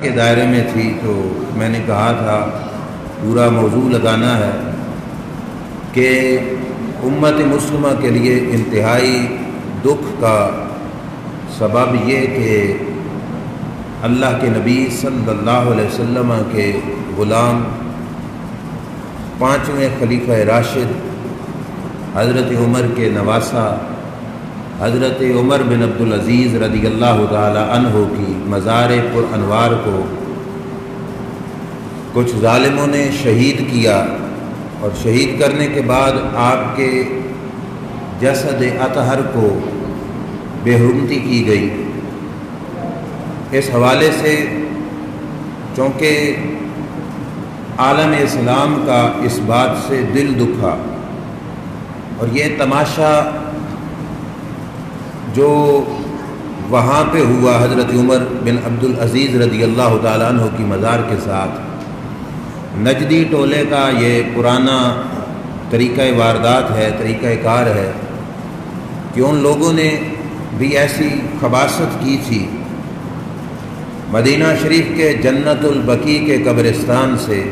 کے دائرے میں تھی تو میں نے کہا تھا پورا موضوع لگانا ہے کہ امت مسلمہ کے لیے انتہائی دکھ کا سبب یہ کہ اللہ کے نبی صلی اللہ علیہ وسلم کے غلام پانچویں خلیفہ راشد حضرت عمر کے نواسہ حضرت عمر بن عبدالعزیز رضی اللہ تعالی عنہ کی مزار پر انوار کو کچھ ظالموں نے شہید کیا، اور شہید کرنے کے بعد آپ کے جسد اطہر کو بے حرمتی کی گئی۔ اس حوالے سے چونکہ عالم اسلام کا اس بات سے دل دکھا، اور یہ تماشا جو وہاں پہ ہوا حضرت عمر بن عبدالعزیز رضی اللہ تعالیٰ عنہ کی مزار کے ساتھ، نجدی ٹولے کا یہ پرانا طریقہ واردات ہے، طریقہ کار ہے کہ ان لوگوں نے بھی ایسی خباثت کی تھی۔ مدینہ شریف کے جنت البقیع کے قبرستان سے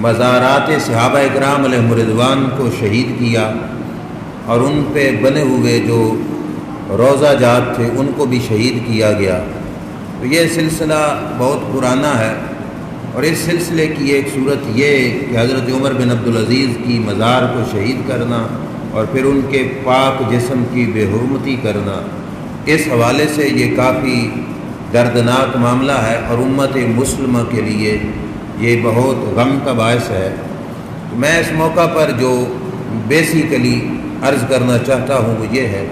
مزارات صحابہ اکرام علیہ رضوان کو شہید کیا، اور ان پہ بنے ہوئے جو روضہ جات تھے ان کو بھی شہید کیا گیا۔ تو یہ سلسلہ بہت پرانا ہے، اور اس سلسلے کی ایک صورت یہ کہ حضرت عمر بن عبدالعزیز کی مزار کو شہید کرنا اور پھر ان کے پاک جسم کی بے حرمتی کرنا، اس حوالے سے یہ کافی دردناک معاملہ ہے، اور امت مسلمہ کے لیے یہ بہت غم کا باعث ہے۔ میں اس موقع پر جو بیسیکلی عرض کرنا چاہتا ہوں وہ یہ ہے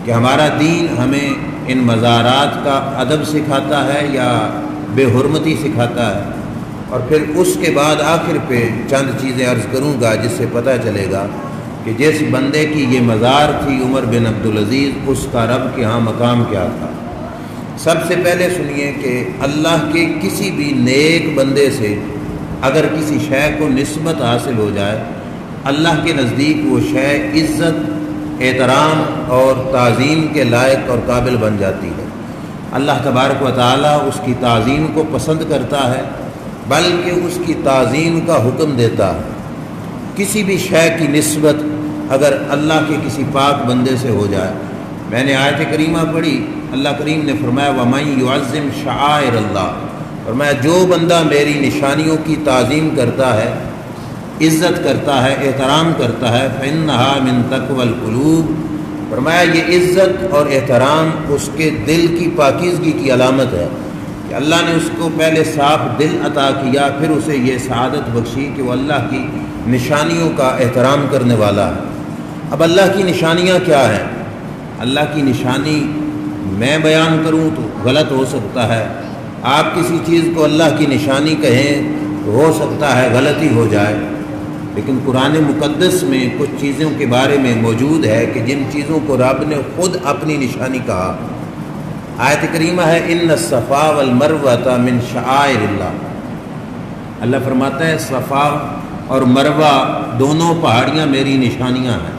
کہ ہمارا دین ہمیں ان مزارات کا ادب سکھاتا ہے یا بے حرمتی سکھاتا ہے، اور پھر اس کے بعد آخر پہ چند چیزیں عرض کروں گا جس سے پتہ چلے گا کہ جس بندے کی یہ مزار تھی عمر بن عبدالعزیز، اس کا رب کے ہاں مقام کیا تھا۔ سب سے پہلے سنیے کہ اللہ کے کسی بھی نیک بندے سے اگر کسی شے کو نسبت حاصل ہو جائے، اللہ کے نزدیک وہ شے عزت، احترام اور تعظیم کے لائق اور قابل بن جاتی ہے۔ اللہ تبارک و تعالیٰ اس کی تعظیم کو پسند کرتا ہے، بلکہ اس کی تعظیم کا حکم دیتا ہے۔ کسی بھی شے کی نسبت اگر اللہ کے کسی پاک بندے سے ہو جائے، میں نے آیت کریمہ پڑھی، اللہ کریم نے فرمایا وَمَن يُعَظِّمْ شَعَائِرَ اللَّهِ، فرمایا جو بندہ میری نشانیوں کی تعظیم کرتا ہے، عزت کرتا ہے، احترام کرتا ہے، فَإِنَّهَا مِن تَقْوَى الْقُلُوبِ، فرمایا یہ عزت اور احترام اس کے دل کی پاکیزگی کی علامت ہے کہ اللہ نے اس کو پہلے صاف دل عطا کیا، پھر اسے یہ سعادت بخشی کہ وہ اللہ کی نشانیوں کا احترام کرنے والا ہے۔ اب اللہ کی نشانیاں کیا ہیں؟ اللہ کی نشانی میں بیان کروں تو غلط ہو سکتا ہے، آپ کسی چیز کو اللہ کی نشانی کہیں تو ہو سکتا ہے غلطی ہو جائے، لیکن قرآن مقدس میں کچھ چیزوں کے بارے میں موجود ہے کہ جن چیزوں کو رب نے خود اپنی نشانی کہا۔ آیت کریمہ ہے ان الصفا والمروہ من شعائر اللہ، اللہ فرماتا ہے صفا اور مروہ دونوں پہاڑیاں میری نشانیاں ہیں۔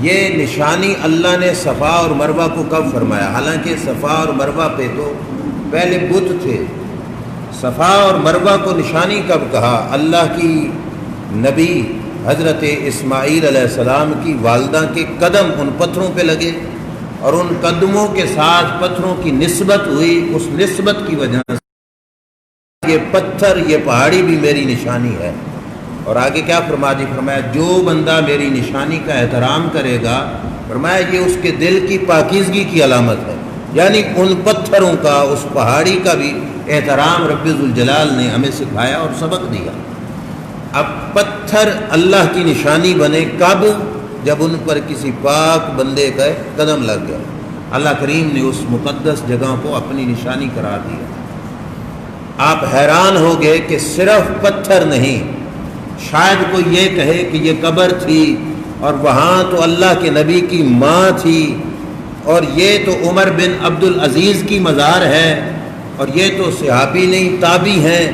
یہ نشانی اللہ نے صفا اور مروہ کو کب فرمایا؟ حالانکہ صفا اور مروہ پہ تو پہلے بت تھے۔ صفا اور مروہ کو نشانی کب کہا؟ اللہ کی نبی حضرت اسماعیل علیہ السلام کی والدہ کے قدم ان پتھروں پہ لگے، اور ان قدموں کے ساتھ پتھروں کی نسبت ہوئی، اس نسبت کی وجہ سے یہ پتھر، یہ پہاڑی بھی میری نشانی ہے۔ اور آگے کیا فرمایا جو بندہ میری نشانی کا احترام کرے گا، فرمایا یہ اس کے دل کی پاکیزگی کی علامت ہے، یعنی ان پتھروں کا، اس پہاڑی کا بھی احترام رب ذوالجلال نے ہمیں سکھایا اور سبق دیا۔ اب پتھر اللہ کی نشانی بنے کب؟ جب ان پر کسی پاک بندے کا قدم لگ گیا۔ اللہ کریم نے اس مقدس جگہ کو اپنی نشانی قرار دیا۔ آپ حیران ہو گئے کہ صرف پتھر نہیں، شاید کوئی یہ کہے کہ یہ قبر تھی اور وہاں تو اللہ کے نبی کی ماں تھی، اور یہ تو عمر بن عبدالعزیز کی مزار ہے، اور یہ تو صحابی نہیں تابعی ہیں۔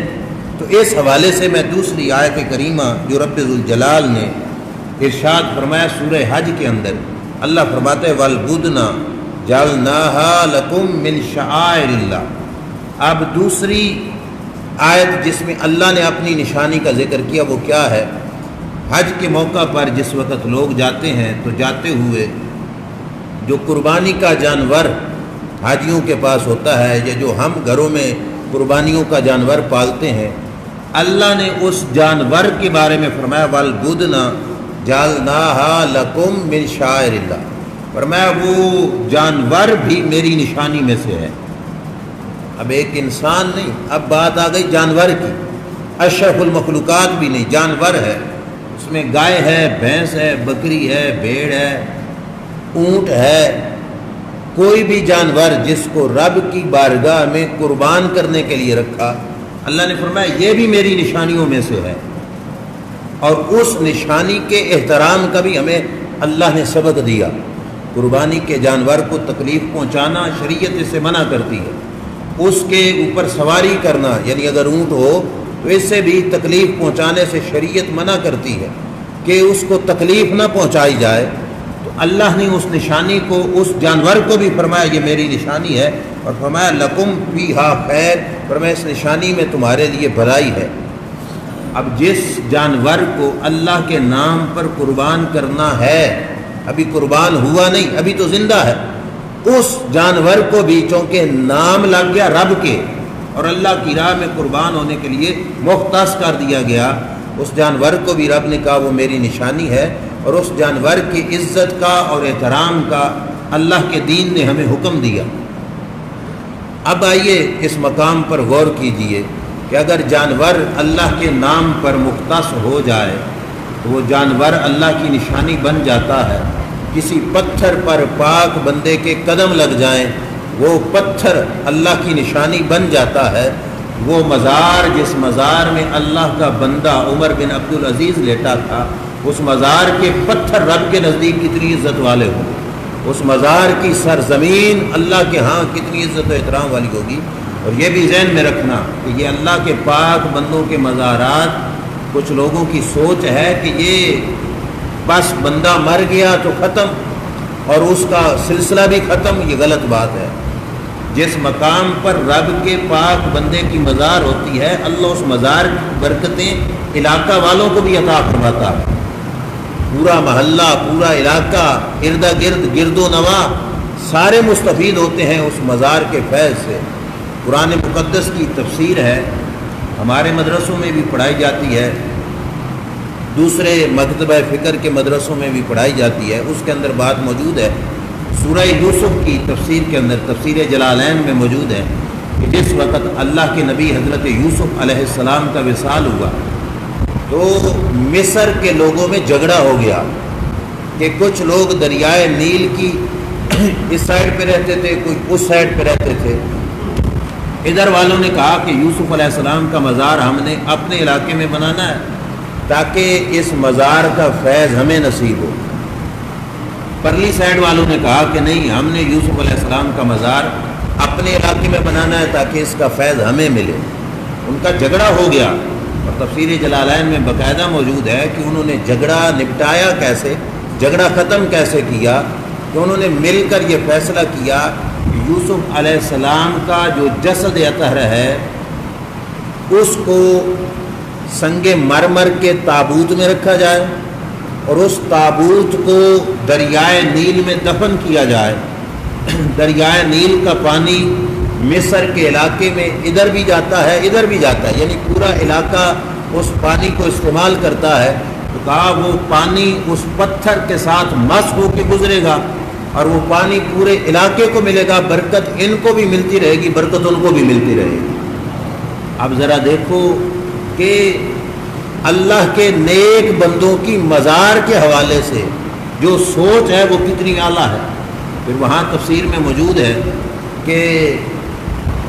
تو اس حوالے سے میں دوسری آیت کریمہ جو رب ذوالجلال نے ارشاد فرمایا سورہ حج کے اندر، اللہ فرماتے ہیں وَالْبُدْنَ جَعَلْنَاهَا لَكُم مِّن شَعَائِرِ اللَّهِ، اب دوسری آیت جس میں اللہ نے اپنی نشانی کا ذکر کیا وہ کیا ہے؟ حج کے موقع پر جس وقت لوگ جاتے ہیں تو جاتے ہوئے جو قربانی کا جانور حاجیوں کے پاس ہوتا ہے یا جو ہم گھروں میں قربانیوں کا جانور پالتے ہیں، اللہ نے اس جانور کے بارے میں فرمایا وَالْبُدْنَ جَعَلْنَاهَا لَكُمْ مِنْ شَعَائِرِ اللَّهِ، فرمایا وہ جانور بھی میری نشانی میں سے ہے۔ اب ایک انسان نہیں، اب بات آ گئی جانور کی، اشرف المخلوقات بھی نہیں، جانور ہے، اس میں گائے ہے، بھینس ہے، بکری ہے، بھیڑ ہے، اونٹ ہے، کوئی بھی جانور جس کو رب کی بارگاہ میں قربان کرنے کے لیے رکھا، اللہ نے فرمایا یہ بھی میری نشانیوں میں سے ہے۔ اور اس نشانی کے احترام کا بھی ہمیں اللہ نے سبق دیا۔ قربانی کے جانور کو تکلیف پہنچانا شریعت اس سے منع کرتی ہے، اس کے اوپر سواری کرنا، یعنی اگر اونٹ ہو تو اس سے بھی تکلیف پہنچانے سے شریعت منع کرتی ہے کہ اس کو تکلیف نہ پہنچائی جائے۔ تو اللہ نے اس نشانی کو، اس جانور کو بھی فرمایا یہ میری نشانی ہے، اور فرمایا لکم فیہا خیر، فرمایا اس نشانی میں تمہارے لیے بھلائی ہے۔ اب جس جانور کو اللہ کے نام پر قربان کرنا ہے، ابھی قربان ہوا نہیں، ابھی تو زندہ ہے، اس جانور کو بھی چونکہ نام لگ گیا رب کے اور اللہ کی راہ میں قربان ہونے کے لیے مختص کر دیا گیا، اس جانور کو بھی رب نے کہا وہ میری نشانی ہے، اور اس جانور کی عزت کا اور احترام کا اللہ کے دین نے ہمیں حکم دیا۔ اب آئیے اس مقام پر غور کیجئے کہ اگر جانور اللہ کے نام پر مختص ہو جائے تو وہ جانور اللہ کی نشانی بن جاتا ہے۔ کسی پتھر پر پاک بندے کے قدم لگ جائیں، وہ پتھر اللہ کی نشانی بن جاتا ہے۔ وہ مزار، جس مزار میں اللہ کا بندہ عمر بن عبدالعزیز لیٹا تھا، اس مزار کے پتھر رب کے نزدیک کتنی عزت والے ہوں، اس مزار کی سرزمین اللہ کے ہاں کتنی عزت و احترام والی ہوگی۔ اور یہ بھی ذہن میں رکھنا کہ یہ اللہ کے پاک بندوں کے مزارات، کچھ لوگوں کی سوچ ہے کہ یہ بس بندہ مر گیا تو ختم اور اس کا سلسلہ بھی ختم، یہ غلط بات ہے۔ جس مقام پر رب کے پاک بندے کی مزار ہوتی ہے، اللہ اس مزار کی برکتیں علاقہ والوں کو بھی عطا فرماتا ہے۔ پورا محلہ، پورا علاقہ، ارد گرد، گرد و نواح سارے مستفید ہوتے ہیں اس مزار کے فیض سے۔ قرآن مقدس کی تفسیر ہے، ہمارے مدرسوں میں بھی پڑھائی جاتی ہے، دوسرے مکتبہ فکر کے مدرسوں میں بھی پڑھائی جاتی ہے، اس کے اندر بات موجود ہے۔ سورہ یوسف کی تفسیر کے اندر، تفسیر جلالین میں موجود ہے کہ جس وقت اللہ کے نبی حضرت یوسف علیہ السلام کا وصال ہوا تو مصر کے لوگوں میں جھگڑا ہو گیا کہ کچھ لوگ دریائے نیل کی اس سائڈ پہ رہتے تھے، کچھ اس سائڈ پہ رہتے تھے۔ ادھر والوں نے کہا کہ یوسف علیہ السلام کا مزار ہم نے اپنے علاقے میں بنانا ہے تاکہ اس مزار کا فیض ہمیں نصیب ہو۔ پرلی سائڈ والوں نے کہا کہ نہیں، ہم نے یوسف علیہ السلام کا مزار اپنے علاقے میں بنانا ہے تاکہ اس کا فیض ہمیں ملے۔ ان کا جھگڑا ہو گیا، اور تفسیر جلالین میں باقاعدہ موجود ہے کہ انہوں نے جھگڑا نپٹایا کیسے، جھگڑا ختم کیسے کیا، کہ انہوں نے مل کر یہ فیصلہ کیا کہ یوسف علیہ السلام کا جو جسد اطہر ہے اس کو سنگ مرمر کے تابوت میں رکھا جائے اور اس تابوت کو دریائے نیل میں دفن کیا جائے۔ دریائے نیل کا پانی مصر کے علاقے میں ادھر بھی جاتا ہے ادھر بھی جاتا ہے، یعنی پورا علاقہ اس پانی کو استعمال کرتا ہے۔ تو کہا وہ پانی اس پتھر کے ساتھ مس ہو کے گزرے گا اور وہ پانی پورے علاقے کو ملے گا، برکت ان کو بھی ملتی رہے گی، برکت ان کو بھی ملتی رہے گی۔ اب ذرا دیکھو کہ اللہ کے نیک بندوں کی مزار کے حوالے سے جو سوچ ہے وہ کتنی اعلیٰ ہے۔ پھر وہاں تفسیر میں موجود ہے کہ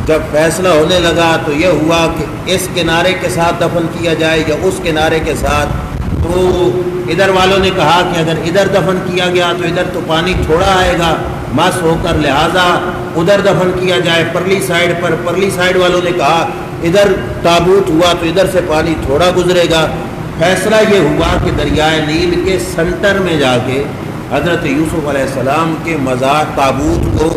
جب فیصلہ ہونے لگا تو یہ ہوا کہ اس کنارے کے ساتھ دفن کیا جائے یا اس کنارے کے ساتھ، تو ادھر والوں نے کہا کہ اگر ادھر دفن کیا گیا تو ادھر تو پانی تھوڑا آئے گا مس ہو کر، لہٰذا ادھر دفن کیا جائے پرلی سائڈ پر۔ پرلی سائڈ والوں نے کہا ادھر تابوت ہوا تو ادھر سے پانی تھوڑا گزرے گا۔ فیصلہ یہ ہوا کہ دریائے نیل کے سنٹر میں جا کے حضرت یوسف علیہ السلام کے مزار تابوت کو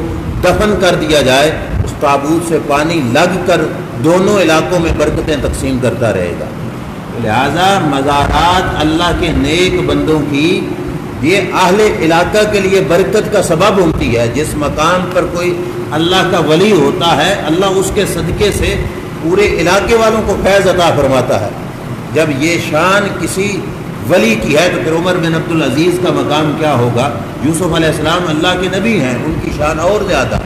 دفن کر دیا جائے اس تابوت سے پانی لگ کر دونوں علاقوں میں برکتیں تقسیم کرتا رہے گا۔ لہذا مزارات اللہ کے نیک بندوں کی یہ اہل علاقہ کے لیے برکت کا سبب ہوتی ہے۔ جس مقام پر کوئی اللہ کا ولی ہوتا ہے، اللہ اس کے صدقے سے پورے علاقے والوں کو فیض عطا فرماتا ہے۔ جب یہ شان کسی ولی کی ہے تو پھر عمر بن عبد العزیز کا مقام کیا ہوگا؟ یوسف علیہ السلام اللہ کے نبی ہیں، ان کی شان اور زیادہ۔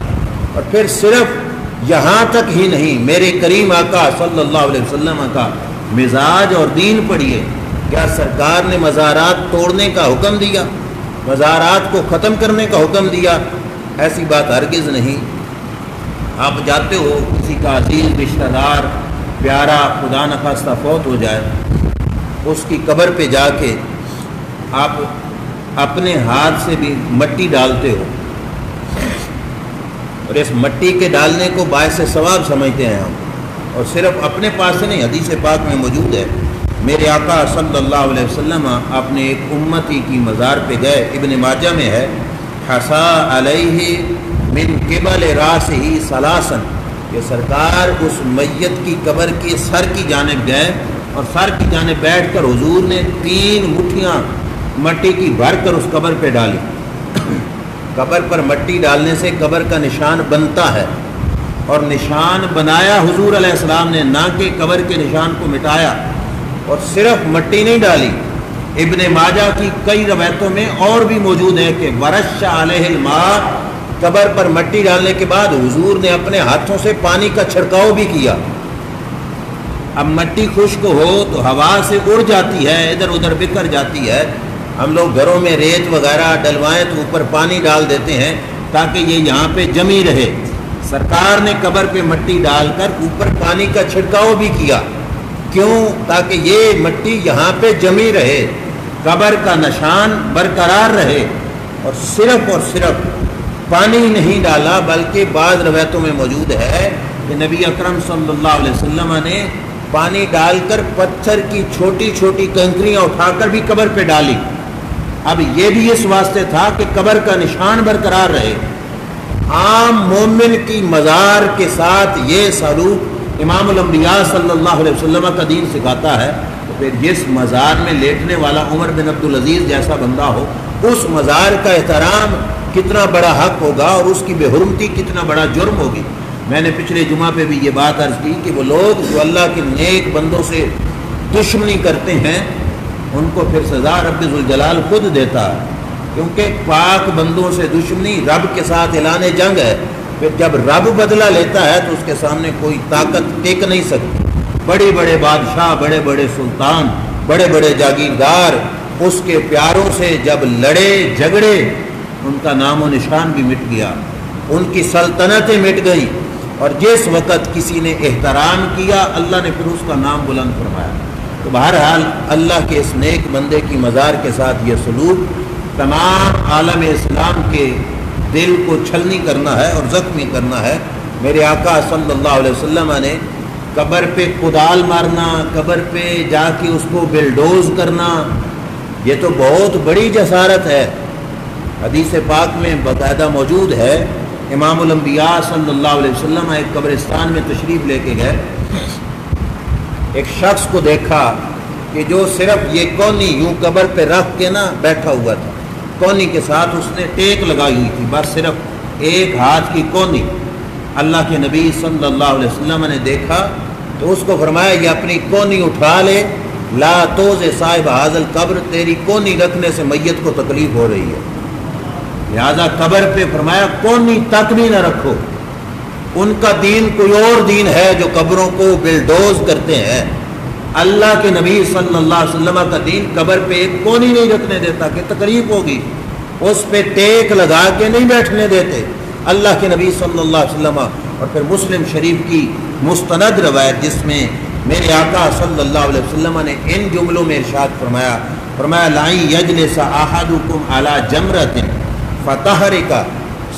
اور پھر صرف یہاں تک ہی نہیں، میرے کریم آقا صلی اللہ علیہ وسلم کا مزاج اور دین پڑھیے۔ کیا سرکار نے مزارات توڑنے کا حکم دیا، مزارات کو ختم کرنے کا حکم دیا؟ ایسی بات ہرگز نہیں۔ آپ جاتے ہو، کسی کا عزیز رشتہ دار پیارا خدا نخواستہ فوت ہو جائے، اس کی قبر پہ جا کے آپ اپنے ہاتھ سے بھی مٹی ڈالتے ہو، اور اس مٹی کے ڈالنے کو باعث ثواب سمجھتے ہیں ہم، اور صرف اپنے پاس سے نہیں، حدیث پاک میں موجود ہے۔ میرے آقا صلی اللہ علیہ وسلم اپنے ایک امتی کی مزار پہ گئے، ابن ماجہ میں ہے، حسا علیہ من قبل راسہ ثلاثاً، کہ سرکار اس میت کی قبر کے سر کی جانب گئے اور سر کی جانب بیٹھ کر حضور نے 3 مٹھیاں مٹی کی بھر کر اس قبر پہ ڈالی۔ قبر پر مٹی ڈالنے سے قبر کا نشان بنتا ہے، اور نشان بنایا حضور علیہ السلام نے، نہ کہ قبر کے نشان کو مٹایا۔ اور صرف مٹی نہیں ڈالی، ابن ماجہ کی کئی روایتوں میں اور بھی موجود ہے کہ ورش علیہ الماء، قبر پر مٹی ڈالنے کے بعد حضور نے اپنے ہاتھوں سے پانی کا چھڑکاؤ بھی کیا۔ اب مٹی خشک ہو تو ہوا سے اڑ جاتی ہے، ادھر ادھر بکھر جاتی ہے۔ ہم لوگ گھروں میں ریت وغیرہ ڈلوائیں تو اوپر پانی ڈال دیتے ہیں تاکہ یہ یہاں پہ جمی رہے۔ سرکار نے قبر پہ مٹی ڈال کر اوپر پانی کا چھڑکاؤ بھی کیا، کیوں؟ تاکہ یہ مٹی یہاں پہ جمی رہے، قبر کا نشان برقرار رہے۔ اور صرف پانی نہیں ڈالا، بلکہ بعض روایتوں میں موجود ہے کہ نبی اکرم صلی اللہ علیہ وسلم نے پانی ڈال کر پتھر کی چھوٹی چھوٹی کنکریاں اٹھا کر بھی قبر پہ ڈالی۔ اب یہ بھی اس واسطے تھا کہ قبر کا نشان برقرار رہے۔ عام مومن کی مزار کے ساتھ یہ سلوک امام الانبیاء صلی اللہ علیہ وسلم کا دین سکھاتا ہے، تو پھر جس مزار میں لیٹنے والا عمر بن عبد العزیز جیسا بندہ ہو، اس مزار کا احترام کتنا بڑا حق ہوگا اور اس کی بے حرمتی کتنا بڑا جرم ہوگی۔ میں نے پچھلے جمعہ پہ بھی یہ بات عرض کی کہ وہ لوگ جو اللہ کے نیک بندوں سے دشمنی کرتے ہیں، ان کو پھر سزا رب ذوالجلال خود دیتا ہے، کیونکہ پاک بندوں سے دشمنی رب کے ساتھ اعلان جنگ ہے۔ پھر جب رب بدلہ لیتا ہے تو اس کے سامنے کوئی طاقت ٹک نہیں سکتی۔ بڑے بڑے بادشاہ، بڑے بڑے سلطان، بڑے بڑے جاگیردار اس کے پیاروں سے جب لڑے جھگڑے، ان کا نام و نشان بھی مٹ گیا، ان کی سلطنتیں مٹ گئی۔ اور جس وقت کسی نے احترام کیا، اللہ نے پھر اس کا نام بلند فرمایا۔ تو بہرحال اللہ کے اس نیک بندے کی مزار کے ساتھ یہ سلوک تمام عالم اسلام کے دل کو چھلنی کرنا ہے اور زخمی کرنا ہے۔ میرے آقا صلی اللہ علیہ وسلم نے قبر پہ کدال مارنا، قبر پہ جا کے اس کو بلڈوز کرنا، یہ تو بہت بڑی جسارت ہے۔ حدیث پاک میں باقاعدہ موجود ہے، امام الانبیاء صلی اللہ علیہ وسلم ایک قبرستان میں تشریف لے کے گئے، ایک شخص کو دیکھا کہ جو صرف یہ کونی یوں قبر پہ رکھ کے نا بیٹھا ہوا تھا، کونی کے ساتھ اس نے ٹیک لگائی ہوئی تھی، بس صرف ایک ہاتھ کی کونی۔ اللہ کے نبی صلی اللہ علیہ وسلم نے دیکھا تو اس کو فرمایا یہ اپنی کونی اٹھا لے، لا توز صاحب حاضل قبر، تیری کونی رکھنے سے میت کو تکلیف ہو رہی ہے، لہذا قبر پہ فرمایا کونی تک بھی نہ رکھو۔ ان کا دین کوئی اور دین ہے جو قبروں کو بلڈوز کرتے ہیں۔ اللہ کے نبی صلی اللہ علیہ وسلم کا دین قبر پہ ایک کونی نہیں رکھنے دیتا کہ تکلیف ہوگی، اس پہ ٹیک لگا کے نہیں بیٹھنے دیتے اللہ کے نبی صلی اللہ علیہ وسلم۔ اور پھر مسلم شریف کی مستند روایت جس میں میرے آقا صلی اللہ علیہ وسلم نے ان جملوں میں ارشاد فرمایا لائن یجلس احدکم علی جمرۃ فتحرک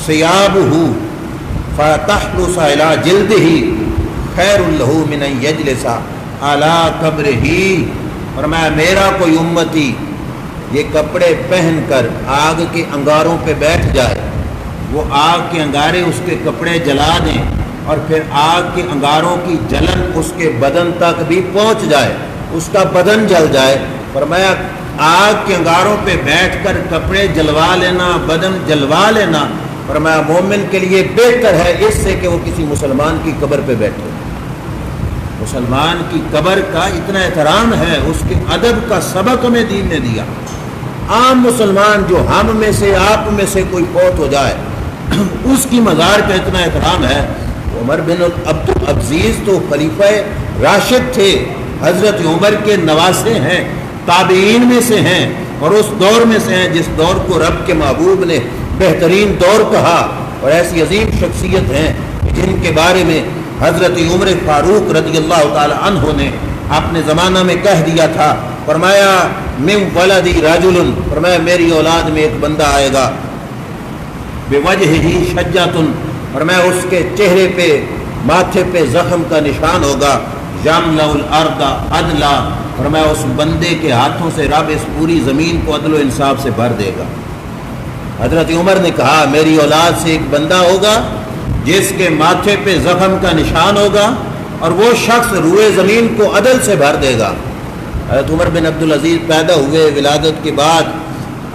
ثیابہ فتحلس علی جلدہ خیر لہ من ان یجلس علی قبرہ۔ فرمایا میرا کوئی امتی یہ کپڑے پہن کر آگ کے انگاروں پہ بیٹھ جائے، وہ آگ کے انگارے اس کے کپڑے جلا دیں، اور پھر آگ کے انگاروں کی جلن اس کے بدن تک بھی پہنچ جائے، اس کا بدن جل جائے۔ فرمایا آگ کے انگاروں پہ بیٹھ کر کپڑے جلوا لینا، بدن جلوا لینا، فرمایا مومن کے لیے بہتر ہے اس سے کہ وہ کسی مسلمان کی قبر پہ بیٹھے۔ مسلمان کی قبر کا اتنا احترام ہے، اس کے ادب کا سبق ہمیں دین نے دیا۔ عام مسلمان جو ہم میں سے آپ میں سے کوئی فوت ہو جائے اس کی مزار کا اتنا احترام ہے۔ عمر بن عبد العزیز تو خلیفہ راشد تھے، حضرت عمر کے نواسے ہیں، تابعین میں سے ہیں، اور اس دور میں سے ہیں جس دور کو رب کے محبوب نے بہترین دور کہا، اور ایسی عظیم شخصیت ہیں جن کے بارے میں حضرت عمر فاروق رضی اللہ تعالی عنہ نے اپنے زمانہ میں کہہ دیا تھا، فرمایا من ولدی رجل، فرمایا میری اولاد میں ایک بندہ آئے گا، بوجہہ شجۃ، فرمایا اس کے چہرے پہ ماتھے پہ زخم کا نشان ہوگا، یملأ الارض عدلا، فرمایا اس بندے کے ہاتھوں سے رب اس پوری زمین کو عدل و انصاف سے بھر دے گا۔ حضرت عمر نے کہا میری اولاد سے ایک بندہ ہوگا جس کے ماتھے پہ زخم کا نشان ہوگا اور وہ شخص روئے زمین کو عدل سے بھر دے گا۔ حضرت عمر بن عبد العزیز پیدا ہوئے، ولادت کے بعد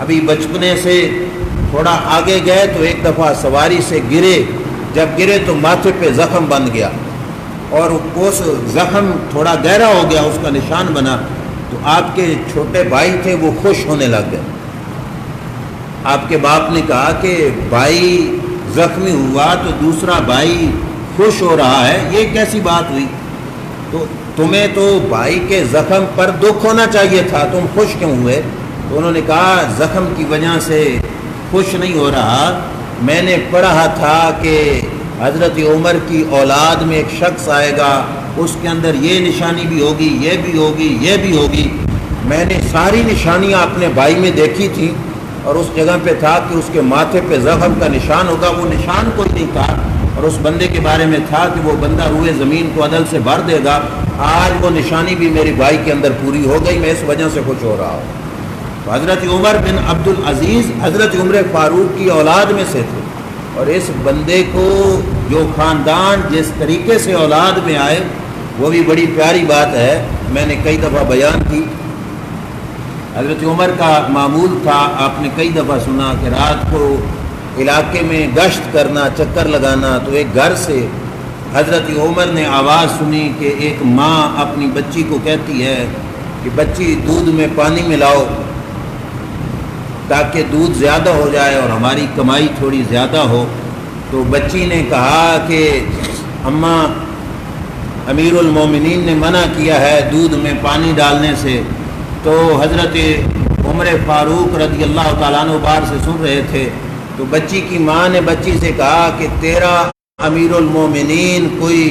ابھی بچپنے سے تھوڑا آگے گئے تو ایک دفعہ سواری سے گرے، جب گرے تو ماتھے پہ زخم بن گیا اور اس زخم تھوڑا گہرا ہو گیا، اس کا نشان بنا، تو آپ کے چھوٹے بھائی تھے وہ خوش ہونے لگ گئے۔ آپ کے باپ نے کہا کہ بھائی زخمی ہوا تو دوسرا بھائی خوش ہو رہا ہے، یہ کیسی بات ہوئی؟ تو تمہیں تو بھائی کے زخم پر دکھ ہونا چاہیے تھا، تم خوش کیوں ہوئے؟ تو انہوں نے کہا زخم کی وجہ سے خوش نہیں ہو رہا، میں نے پڑھا تھا کہ حضرت عمر کی اولاد میں ایک شخص آئے گا، اس کے اندر یہ نشانی بھی ہوگی، یہ بھی ہوگی، یہ بھی ہوگی، میں نے ساری نشانیاں اپنے بھائی میں دیکھی تھی اور اس جگہ پہ تھا کہ اس کے ماتھے پہ زخم کا نشان ہوگا، وہ نشان کوئی نہیں تھا، اور اس بندے کے بارے میں تھا کہ وہ بندہ روئے زمین کو عدل سے بھر دے گا، آج وہ نشانی بھی میرے بھائی کے اندر پوری ہو گئی، میں اس وجہ سے خوش ہو رہا ہوں۔ تو حضرت عمر بن عبد العزیز حضرت عمر فاروق کی اولاد میں سے تھے، اور اس بندے کو جو خاندان جس طریقے سے اولاد میں آئے وہ بھی بڑی پیاری بات ہے، میں نے کئی دفعہ بیان کی۔ حضرت عمر کا معمول تھا، آپ نے کئی دفعہ سنا کہ رات کو علاقے میں گشت کرنا، چکر لگانا، تو ایک گھر سے حضرت عمر نے آواز سنی کہ ایک ماں اپنی بچی کو کہتی ہے کہ بچی دودھ میں پانی ملاؤ تاکہ دودھ زیادہ ہو جائے اور ہماری کمائی تھوڑی زیادہ ہو۔ تو بچی نے کہا کہ اماں امیر المومنین نے منع کیا ہے دودھ میں پانی ڈالنے سے۔ تو حضرت عمر فاروق رضی اللہ تعالیٰ عنہ باہر سے سن رہے تھے، تو بچی کی ماں نے بچی سے کہا کہ تیرا امیر المومنین کوئی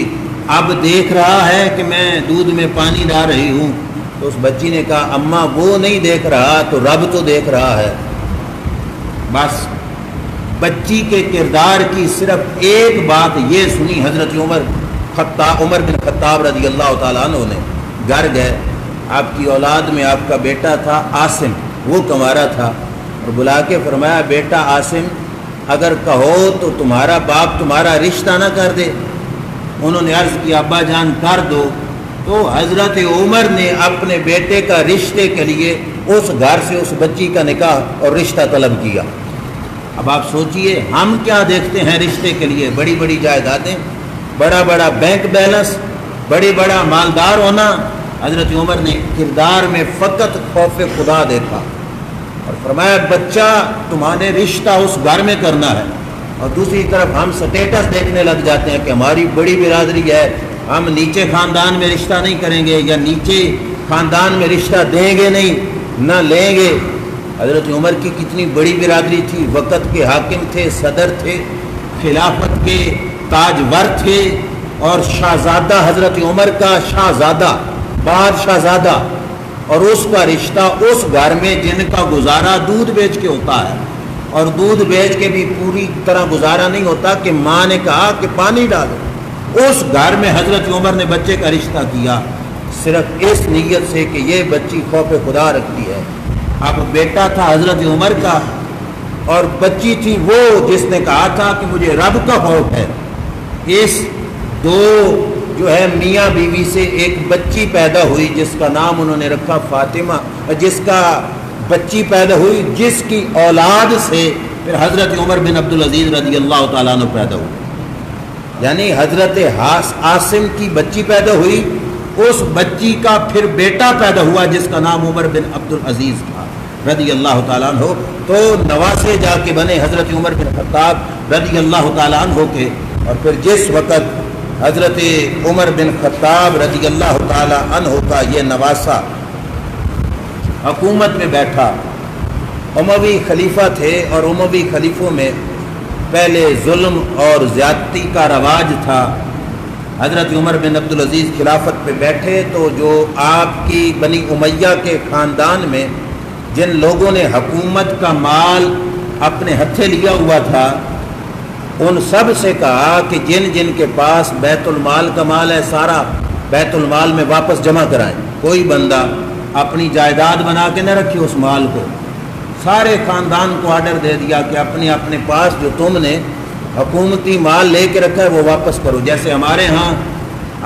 اب دیکھ رہا ہے کہ میں دودھ میں پانی ڈال رہی ہوں؟ تو اس بچی نے کہا اماں وہ نہیں دیکھ رہا تو رب تو دیکھ رہا ہے۔ بس بچی کے کردار کی صرف ایک بات یہ سنی حضرت عمر بن خطاب رضی اللہ تعالیٰ عنہ نے، گھر گئے، آپ کی اولاد میں آپ کا بیٹا تھا عاصم، وہ کنوارا تھا، اور بلا کے فرمایا بیٹا عاصم اگر کہو تو تمہارا باپ تمہارا رشتہ نہ کر دے؟ انہوں نے عرض کیا ابا جان کر دو۔ تو حضرت عمر نے اپنے بیٹے کا رشتے کے لیے اس گھر سے اس بچی کا نکاح اور رشتہ طلب کیا۔ اب آپ سوچئے ہم کیا دیکھتے ہیں رشتے کے لیے؟ بڑی بڑی جائیدادیں، بڑا بڑا بینک بیلنس، بڑی بڑا مالدار ہونا۔ حضرت عمر نے کردار میں فقط خوف خدا دیکھا اور فرمایا بچہ تمہارے رشتہ اس گھر میں کرنا ہے، اور دوسری طرف ہم سٹیٹس دیکھنے لگ جاتے ہیں کہ ہماری بڑی برادری ہے، ہم نیچے خاندان میں رشتہ نہیں کریں گے یا نیچے خاندان میں رشتہ دیں گے نہیں، نہ لیں گے۔ حضرت عمر کی کتنی بڑی برادری تھی، وقت کے حاکم تھے، صدر تھے، خلافت کے تاجور تھے، اور شہزادہ حضرت عمر کا شہزادہ، بادشاہ زادہ، اور اس کا رشتہ اس گھر میں جن کا گزارا دودھ بیچ کے ہوتا ہے، اور دودھ بیچ کے بھی پوری طرح گزارا نہیں ہوتا کہ ماں نے کہا کہ پانی ڈالو، اس گھر میں حضرت عمر نے بچے کا رشتہ کیا صرف اس نیت سے کہ یہ بچی خوف خدا رکھتی ہے۔ اب بیٹا تھا حضرت عمر کا اور بچی تھی وہ جس نے کہا تھا کہ مجھے رب کا خوف ہے۔ اس دو جو ہے میاں بیوی سے ایک بچی پیدا ہوئی جس کا نام انہوں نے رکھا فاطمہ، جس کا بچی پیدا ہوئی جس کی اولاد سے پھر حضرت عمر بن عبدالعزیز رضی اللہ تعالیٰ عنہ پیدا ہوئی، یعنی حضرت عاصم کی بچی پیدا ہوئی، اس بچی کا پھر بیٹا پیدا ہوا جس کا نام عمر بن عبدالعزیز تھا رضی اللہ تعالیٰ عنہ، تو نواسے جا کے بنے حضرت عمر بن خطاب رضی اللہ تعالیٰ عنہ کے، اور پھر جس وقت حضرت عمر بن خطاب رضی اللہ تعالیٰ عنہ کا یہ نواسہ حکومت میں بیٹھا، اموی خلیفہ تھے اور اموی خلیفوں میں پہلے ظلم اور زیادتی کا رواج تھا۔ حضرت عمر بن عبدالعزیز خلافت پہ بیٹھے تو جو آپ کی بنی امیہ کے خاندان میں جن لوگوں نے حکومت کا مال اپنے ہتھے لیا ہوا تھا ان سب سے کہا کہ جن جن کے پاس بیت المال کا مال ہے سارا بیت المال میں واپس جمع کرائیں، کوئی بندہ اپنی جائیداد بنا کے نہ رکھے اس مال کو۔ سارے خاندان کو آرڈر دے دیا کہ اپنے اپنے پاس جو تم نے حکومتی مال لے کے رکھا ہے وہ واپس کرو۔ جیسے ہمارے ہاں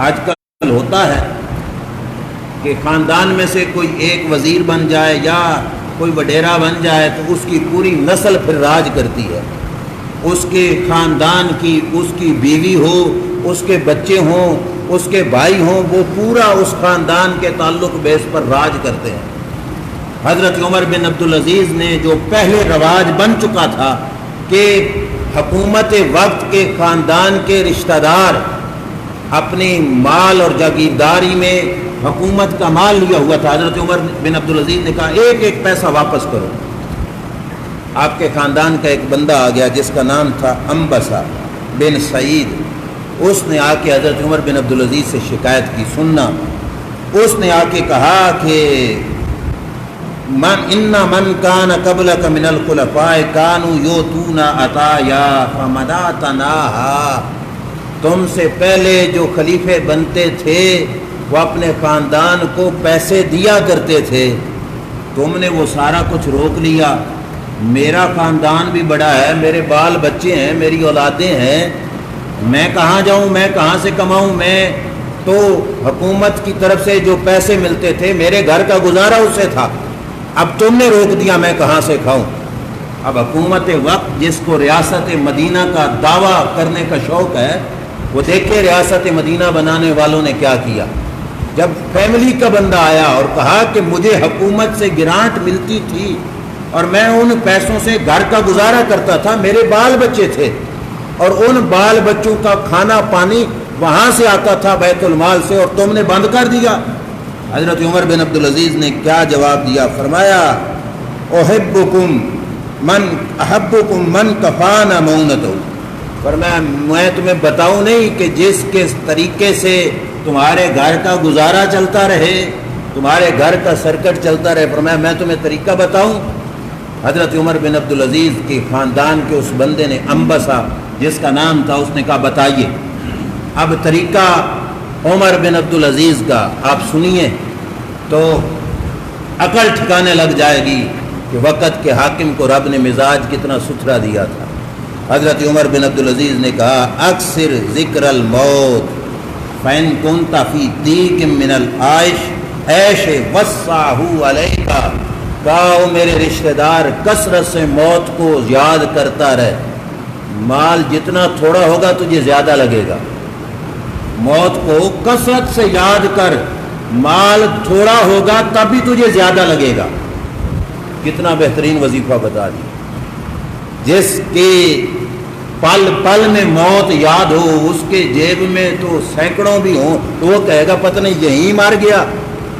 آج کل ہوتا ہے کہ خاندان میں سے کوئی ایک وزیر بن جائے یا کوئی وڈیرا بن جائے تو اس کی پوری نسل پھر راج کرتی ہے، اس کے خاندان کی، اس کی بیوی ہو، اس کے بچے ہوں، اس کے بھائی ہوں، وہ پورا اس خاندان کے تعلق بیس پر راج کرتے ہیں۔ حضرت عمر بن عبدالعزیز نے جو پہلے رواج بن چکا تھا کہ حکومت وقت کے خاندان کے رشتہ دار اپنی مال اور جاگیرداری میں حکومت کا مال لیا ہوا تھا، حضرت عمر بن عبدالعزیز نے کہا ایک ایک پیسہ واپس کرو۔ آپ کے خاندان کا ایک بندہ آ گیا جس کا نام تھا انبسہ بن سعید، اس نے آ کے حضرت عمر بن عبدالعزیز سے شکایت کی، سننا، اس نے آ کے کہا کہ من کان قبلک من الخلفاء کانوا یؤتون عطایا فمنعتناھا، تم سے پہلے جو خلیفے بنتے تھے وہ اپنے خاندان کو پیسے دیا کرتے تھے، تم نے وہ سارا کچھ روک لیا۔ میرا خاندان بھی بڑا ہے، میرے بال بچے ہیں، میری اولادیں ہیں، میں کہاں جاؤں، میں کہاں سے کماؤں؟ میں تو حکومت کی طرف سے جو پیسے ملتے تھے میرے گھر کا گزارا اس سے تھا، اب تم نے روک دیا، میں کہاں سے کھاؤں؟ اب حکومت وقت جس کو ریاست مدینہ کا دعویٰ کرنے کا شوق ہے وہ دیکھے ریاست مدینہ بنانے والوں نے کیا کیا۔ جب فیملی کا بندہ آیا اور کہا کہ مجھے حکومت سے گرانٹ ملتی تھی اور میں ان پیسوں سے گھر کا گزارا کرتا تھا، میرے بال بچے تھے اور ان بال بچوں کا کھانا پانی وہاں سے آتا تھا بیت المال سے، اور تم نے بند کر دیا۔ حضرت عمر بن عبدالعزیز نے کیا جواب دیا؟ فرمایا احبکم من کفانا مونتو، فرمایا میں تمہیں بتاؤں نہیں کہ جس کس طریقے سے تمہارے گھر کا گزارا چلتا رہے، تمہارے گھر کا سرکٹ چلتا رہے، فرمایا میں تمہیں طریقہ بتاؤں؟ حضرت عمر بن عبدالعزیز کے خاندان کے اس بندے نے انبسہ جس کا نام تھا، اس نے کہا بتائیے۔ اب طریقہ عمر بن عبدالعزیز کا آپ سنیے تو عقل ٹھکانے لگ جائے گی کہ وقت کے حاکم کو رب نے مزاج کتنا ستھرا دیا تھا۔ حضرت عمر بن عبدالعزیز نے کہا اکثر ذکر الموت فإن كنت فی ضیق من العیش عیش وسعہ علیک، کہا میرے رشتہ دار کثرت سے موت کو یاد کرتا رہے، مال جتنا تھوڑا ہوگا تجھے زیادہ لگے گا، موت کو کثرت سے یاد کر، مال تھوڑا ہوگا تب بھی تجھے زیادہ لگے گا۔ کتنا بہترین وظیفہ بتا دیا، جس کے پل پل میں موت یاد ہو، اس کے جیب میں تو سینکڑوں بھی ہوں تو وہ کہے گا پتہ نہیں یہیں مار گیا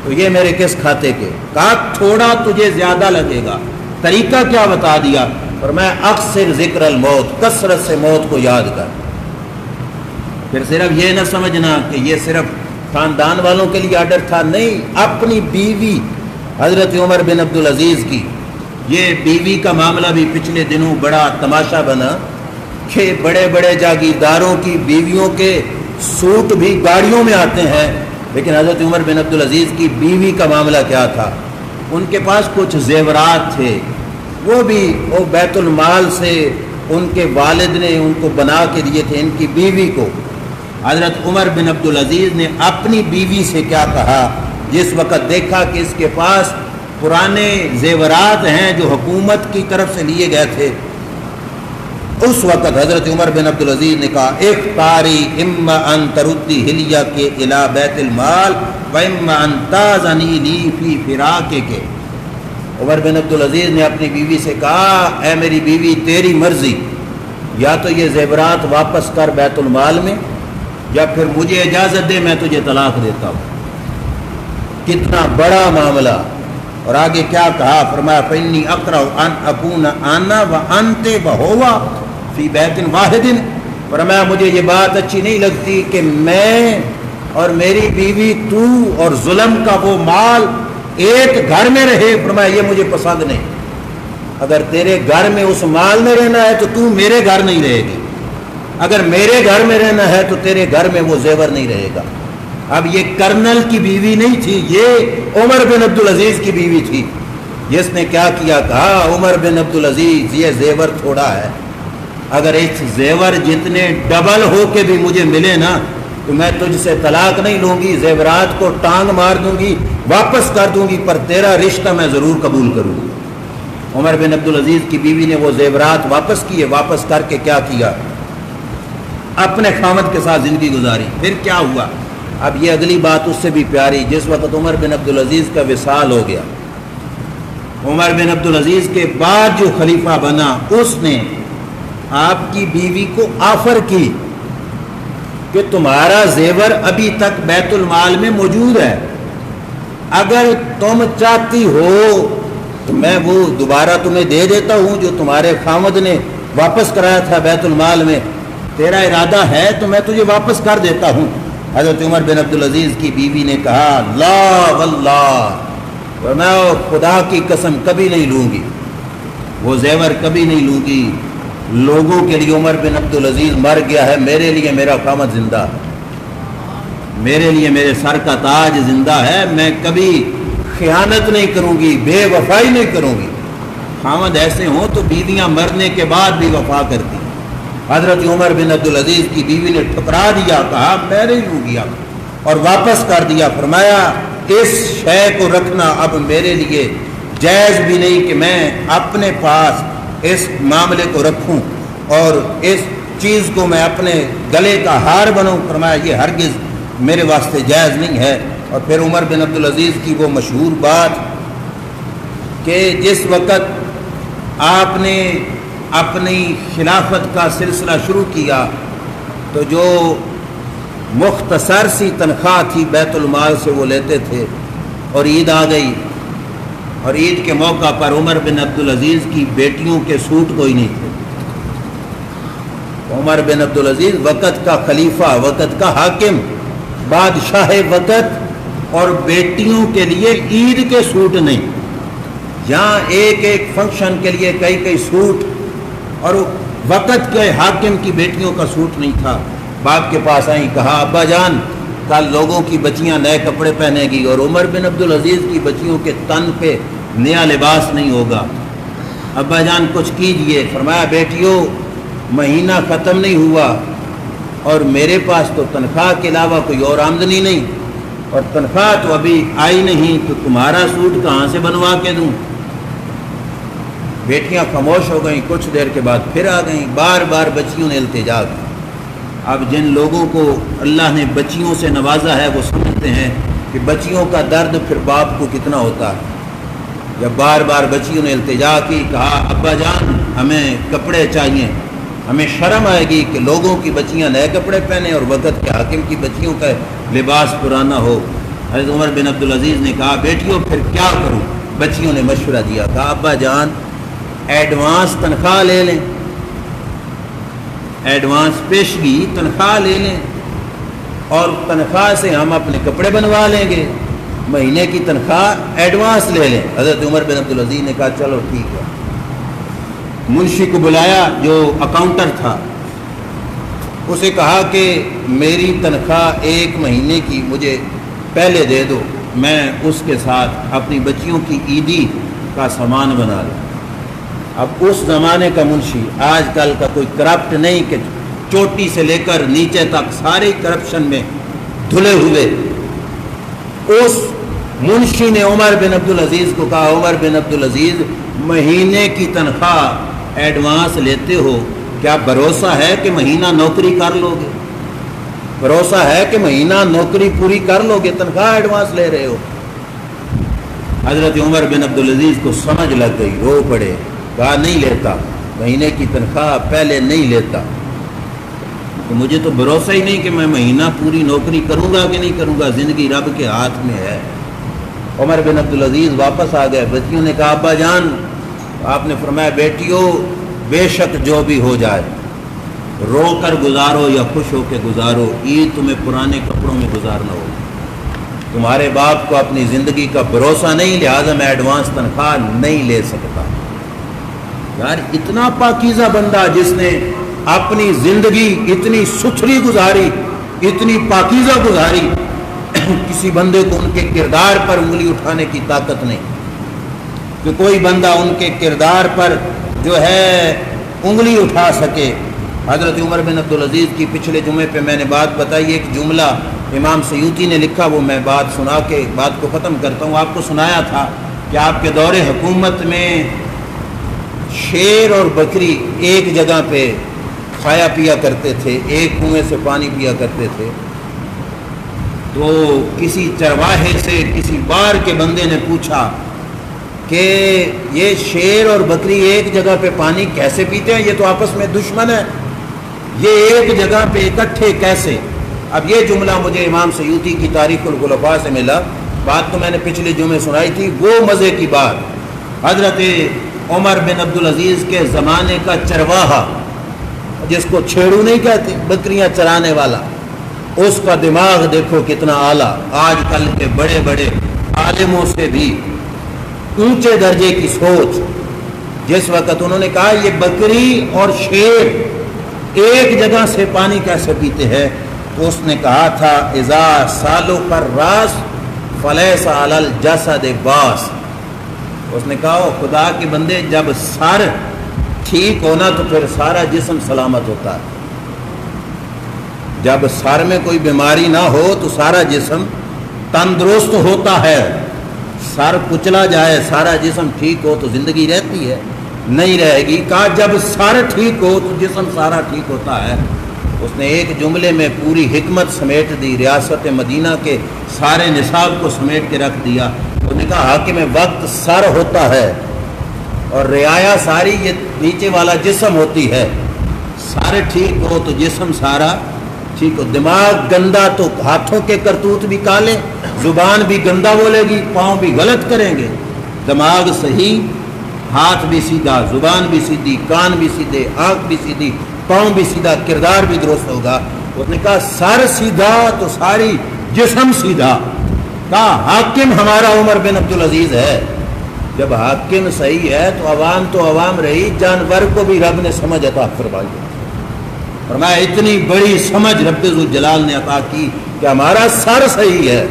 تو یہ میرے کس کھاتے کے، کہا تھوڑا تجھے زیادہ لگے گا۔ طریقہ کیا بتا دیا؟ فرمایا اکثر ذکر الموت، کثرت سے موت کو یاد کر۔ پھر صرف یہ نہ سمجھنا کہ یہ صرف خاندان والوں کے لیے آرڈر تھا، نہیں، اپنی بیوی حضرت عمر بن عبدالعزیز کی، یہ بیوی کا معاملہ بھی پچھلے دنوں بڑا تماشا بنا کہ بڑے بڑے جاگیرداروں کی بیویوں کے سوٹ بھی گاڑیوں میں آتے ہیں، لیکن حضرت عمر بن عبدالعزیز کی بیوی کا معاملہ کیا تھا؟ ان کے پاس کچھ زیورات تھے، وہ بھی وہ بیت المال سے ان کے والد نے ان کو بنا کے دیے تھے ان کی بیوی کو، حضرت عمر بن عبدالعزیز نے اپنی بیوی سے کیا کہا جس وقت دیکھا کہ اس کے پاس پرانے زیورات ہیں جو حکومت کی طرف سے لیے گئے تھے. اس وقت حضرت عمر بن عبدالعزیز نے کہا اختاری اما ان تردی ہلیہ کے الی بیت المال و اما ان تازنی لی فی فراقے کے. عمر بن عبدالعزیز نے اپنی بیوی سے کہا اے میری بیوی تیری مرضی، یا تو یہ زیورات واپس کر بیت المال میں یا پھر مجھے اجازت دے میں تجھے طلاق دیتا ہوں. کتنا بڑا معاملہ. اور آگے کیا کہا، فرمایا فإنی اکرہ ان اکون انا وانت وہوا فی بیت واحد. فرمایا مجھے یہ بات اچھی نہیں لگتی کہ میں اور میری بیوی تو اور ظلم کا وہ مال ایک گھر میں رہے. فرمایا یہ مجھے پسند نہیں. اگر تیرے گھر میں اس مال میں رہنا ہے تو میرے گھر نہیں رہے گی، اگر میرے گھر میں رہنا ہے تو تیرے گھر میں وہ زیور نہیں رہے گا. اب یہ کرنل کی بیوی نہیں تھی، یہ عمر بن عبدالعزیز کی بیوی تھی جس نے کیا کیا، کہا عمر بن عبدالعزیز یہ زیور تھوڑا ہے، اگر اس زیور جتنے ڈبل ہو کے بھی مجھے ملے نا تو میں تجھ سے طلاق نہیں لوں گی، زیورات کو ٹانگ مار دوں گی، واپس کر دوں گی، پر تیرا رشتہ میں ضرور قبول کروں گی. عمر بن عبدالعزیز کی بیوی نے وہ زیورات واپس کیے. واپس کر کے کیا کیا، اپنے خامد کے ساتھ زندگی گزاری. پھر کیا ہوا، اب یہ اگلی بات اس سے بھی پیاری. جس وقت عمر بن عبدالعزیز کا وصال ہو گیا، عمر بن عبدالعزیز کے بعد جو خلیفہ بنا اس نے آپ کی بیوی کو آفر کی کہ تمہارا زیور ابھی تک بیت المال میں موجود ہے، اگر تم چاہتی ہو تو میں وہ دوبارہ تمہیں دے دیتا ہوں جو تمہارے خامد نے واپس کرایا تھا بیت المال میں. تیرا ارادہ ہے تو میں تجھے واپس کر دیتا ہوں. حضرت عمر بن عبدالعزیز کی بیوی نے کہا لا واللہ، میں خدا کی قسم کبھی نہیں لوں گی، وہ زیور کبھی نہیں لوں گی. لوگوں کے لیے عمر بن عبدالعزیز مر گیا ہے، میرے لیے میرا خامد زندہ ہے، میرے لیے میرے سر کا تاج زندہ ہے. میں کبھی خیانت نہیں کروں گی، بے وفائی نہیں کروں گی. خامد ایسے ہوں تو بیویاں مرنے کے بعد بھی وفا کرتی. حضرت عمر بن عبدالعزیز کی بیوی نے ٹھکرا دیا، کہا میں نہیں لوں گی اب، اور واپس کر دیا. فرمایا اس شے کو رکھنا اب میرے لیے جائز بھی نہیں کہ میں اپنے پاس اس معاملے کو رکھوں اور اس چیز کو میں اپنے گلے کا ہار بنوں. فرمایا یہ ہرگز میرے واسطے جائز نہیں ہے. اور پھر عمر بن عبدالعزیز کی وہ مشہور بات کہ جس وقت آپ نے اپنی خلافت کا سلسلہ شروع کیا تو جو مختصر سی تنخواہ تھی بیت المال سے وہ لیتے تھے، اور عید آ گئی، اور عید کے موقع پر عمر بن عبدالعزیز کی بیٹیوں کے سوٹ کوئی نہیں تھے. عمر بن عبدالعزیز وقت کا خلیفہ، وقت کا حاکم، بادشاہ وقت، اور بیٹیوں کے لیے عید کے سوٹ نہیں. جہاں ایک ایک فنکشن کے لیے کئی کئی سوٹ، اور وقت کے حاکم کی بیٹیوں کا سوٹ نہیں تھا. باپ کے پاس آئیں، کہا ابا جان کل لوگوں کی بچیاں نئے کپڑے پہنے گی اور عمر بن عبدالعزیز کی بچیوں کے تن پہ نیا لباس نہیں ہوگا، ابا جان کچھ کیجئے. فرمایا بیٹیوں مہینہ ختم نہیں ہوا اور میرے پاس تو تنخواہ کے علاوہ کوئی اور آمدنی نہیں، اور تنخواہ تو ابھی آئی نہیں، تو تمہارا سوٹ کہاں سے بنوا کے دوں. بیٹیاں خاموش ہو گئیں. کچھ دیر کے بعد پھر آ گئیں. بار بار بچیوں نے التجا کی. اب جن لوگوں کو اللہ نے بچیوں سے نوازا ہے وہ سمجھتے ہیں کہ بچیوں کا درد پھر باپ کو کتنا ہوتا ہے. جب بار بار بچیوں نے التجا کی، کہا ابا جان ہمیں کپڑے چاہیے، ہمیں شرم آئے گی کہ لوگوں کی بچیاں نئے کپڑے پہنیں اور وقت کے حاکم کی بچیوں کا لباس پرانا ہو. حضرت عمر بن عبدالعزیز نے کہا بیٹیوں پھر کیا کروں. بچیوں نے مشورہ دیا، کہا ابا جان ایڈوانس تنخواہ لے لیں، ایڈوانس پیشگی تنخواہ لے لیں، اور تنخواہ سے ہم اپنے کپڑے بنوا لیں گے. مہینے کی تنخواہ ایڈوانس لے لیں. حضرت عمر بن عبدالعزیز نے کہا چلو ٹھیک ہے. منشی کو بلایا جو اکاؤنٹر تھا، اسے کہا کہ میری تنخواہ 1 مہینے کی مجھے پہلے دے دو، میں اس کے ساتھ اپنی بچیوں کی عیدی کا سامان بنا لوں. اب اس زمانے کا منشی، آج کل کا کوئی کرپٹ نہیں کہ چوٹی سے لے کر نیچے تک سارے کرپشن میں دھلے ہوئے، اس منشی نے عمر بن عبدالعزیز کو کہا، عمر بن عبدالعزیز مہینے کی تنخواہ ایڈوانس لیتے ہو، کیا بھروسہ ہے کہ مہینہ نوکری کر لو گے؟ بھروسہ ہے کہ مہینہ نوکری پوری کر لو گے؟ تنخواہ ایڈوانس لے رہے ہو۔ حضرت عمر بن عبدالعزیز کو سمجھ لگ گئی، رو پڑے، کہا نہیں لیتا، مہینے کی تنخواہ پہلے نہیں لیتا، تو مجھے تو بھروسہ ہی نہیں کہ میں مہینہ پوری نوکری کروں گا کہ نہیں کروں گا، زندگی رب کے ہاتھ میں ہے۔ عمر بن عبدالعزیز واپس آ گئے، بچیوں نے کہا ابا جان، آپ نے فرمایا بیٹیوں بے شک جو بھی ہو جائے رو کر گزارو یا خوش ہو کے گزارو، عید تمہیں پرانے کپڑوں میں گزارنا ہوگا، تمہارے باپ کو اپنی زندگی کا بھروسہ نہیں، لہٰذا میں ایڈوانس تنخواہ نہیں لے سکتا۔ یار اتنا پاکیزہ بندہ جس نے اپنی زندگی اتنی ستھری گزاری، اتنی پاکیزہ گزاری، کسی بندے کو ان کے کردار پر انگلی اٹھانے کی طاقت نہیں کہ کوئی بندہ ان کے کردار پر جو ہے انگلی اٹھا سکے۔ حضرت عمر بن عبدالعزیز کی پچھلے جمعے پہ میں نے بات بتائی، ایک جملہ امام سیوطی نے لکھا، وہ میں بات سنا کے بات کو ختم کرتا ہوں۔ آپ کو سنایا تھا کہ آپ کے دور حکومت میں شیر اور بکری ایک جگہ پہ کھایا پیا کرتے تھے، ایک کنویں سے پانی پیا کرتے تھے، تو کسی چرواہے سے کسی بار کے بندے نے پوچھا کہ یہ شیر اور بکری ایک جگہ پہ پانی کیسے پیتے ہیں، یہ تو آپس میں دشمن ہے، یہ ایک جگہ پہ اکٹھے کیسے؟ اب یہ جملہ مجھے امام سیوطی کی تاریخ الخلفاء سے ملا، بات تو میں نے پچھلے جمعے سنائی تھی، وہ مزے کی بات۔ حضرت عمر بن عبدالعزیز کے زمانے کا چرواہا، جس کو چھیڑو نہیں کہتے، بکریاں چرانے والا، اس کا دماغ دیکھو کتنا اعلیٰ، آج کل کے بڑے بڑے عالموں سے بھی اونچے درجے کی سوچ۔ جس وقت انہوں نے کہا یہ بکری اور شیر ایک جگہ سے پانی کیسے پیتے ہیں، تو اس نے کہا تھا اذا سالک الراس فلیس علی الجسد باس۔ اس نے کہا خدا کے بندے، جب سر ٹھیک ہونا تو پھر سارا جسم سلامت ہوتا ہے، جب سر میں کوئی بیماری نہ ہو تو سارا جسم تندرست ہوتا ہے، سر کچلا جائے سارا جسم ٹھیک ہو تو زندگی رہتی ہے؟ نہیں رہے گی۔ کہا جب سر ٹھیک ہو تو جسم سارا ٹھیک ہوتا ہے۔ اس نے ایک جملے میں پوری حکمت سمیٹ دی، ریاست مدینہ کے سارے نصاب کو سمیٹ کے رکھ دیا۔ اس نے کہا حاکم وقت سر ہوتا ہے اور رعایا ساری یہ نیچے والا جسم ہوتی ہے، سارے ٹھیک ہو تو جسم سارا ٹھیک ہو۔ دماغ گندا تو ہاتھوں کے کرتوت بھی کالے، زبان بھی گندا بولے گی، پاؤں بھی غلط کریں گے۔ دماغ صحیح، ہاتھ بھی سیدھا، زبان بھی سیدھی، کان بھی سیدھے، آنکھ بھی سیدھی، پاؤں بھی سیدھا، کردار بھی درست ہوگا۔ اس نے کہا سر سیدھا تو ساری جسم سیدھا۔ کہا حاکم ہمارا عمر بن عبدالعزیز ہے۔ جب حاکم صحیح ہے تو عوام رہی، جانور کو بھی رب نے سمجھ عطا فرمائی۔ فرمایا اتنی بڑی سمجھ رب ذوالجلال نے عطا کی کہ ہمارا سر صحیح ہے۔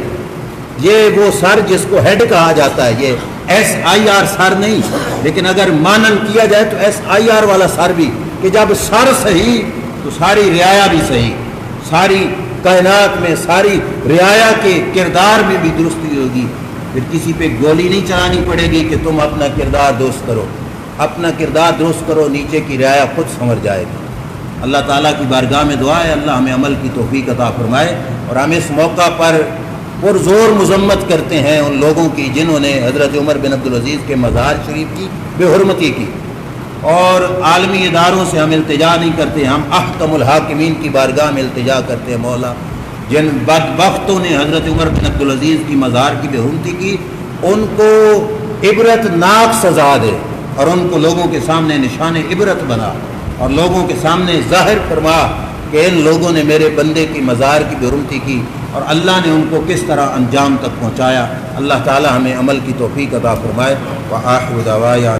یہ وہ سر جس کو ہیڈ کہا جاتا ہے، یہ SIR سر نہیں، لیکن اگر مانن کیا جائے تو SIR والا سر بھی، کہ جب سر صحیح تو ساری رعایا بھی صحیح، ساری کائنات میں ساری رعایا کے کردار میں بھی درستی ہوگی۔ پھر کسی پہ گولی نہیں چلانی پڑے گی کہ تم اپنا کردار درست کرو، اپنا کردار درست کرو، نیچے کی رعایا خود سنور جائے گی۔ اللہ تعالیٰ کی بارگاہ میں دعا ہے اللہ ہمیں عمل کی توفیق عطا فرمائے، اور ہم اس موقع پر پرزور مذمت کرتے ہیں ان لوگوں کی جنہوں نے حضرت عمر بن عبدالعزیز کے مزار شریف کی بے حرمتی کی، اور عالمی اداروں سے ہم التجا نہیں کرتے، ہم احکم الحاکمین کی بارگاہ میں التجا کرتے ہیں مولا جن بدبختوں نے حضرت عمر بن عبدالعزیز کی مزار کی بے حرمتی کی، ان کو عبرت ناک سزا دے، اور ان کو لوگوں کے سامنے نشان عبرت بنا، اور لوگوں کے سامنے ظاہر فرما کہ ان لوگوں نے میرے بندے کی مزار کی بے حرمتی کی، اور اللہ نے ان کو کس طرح انجام تک پہنچایا۔ اللہ تعالی ہمیں عمل کی توفیق عطا فرمائے۔ وآخر دعوانا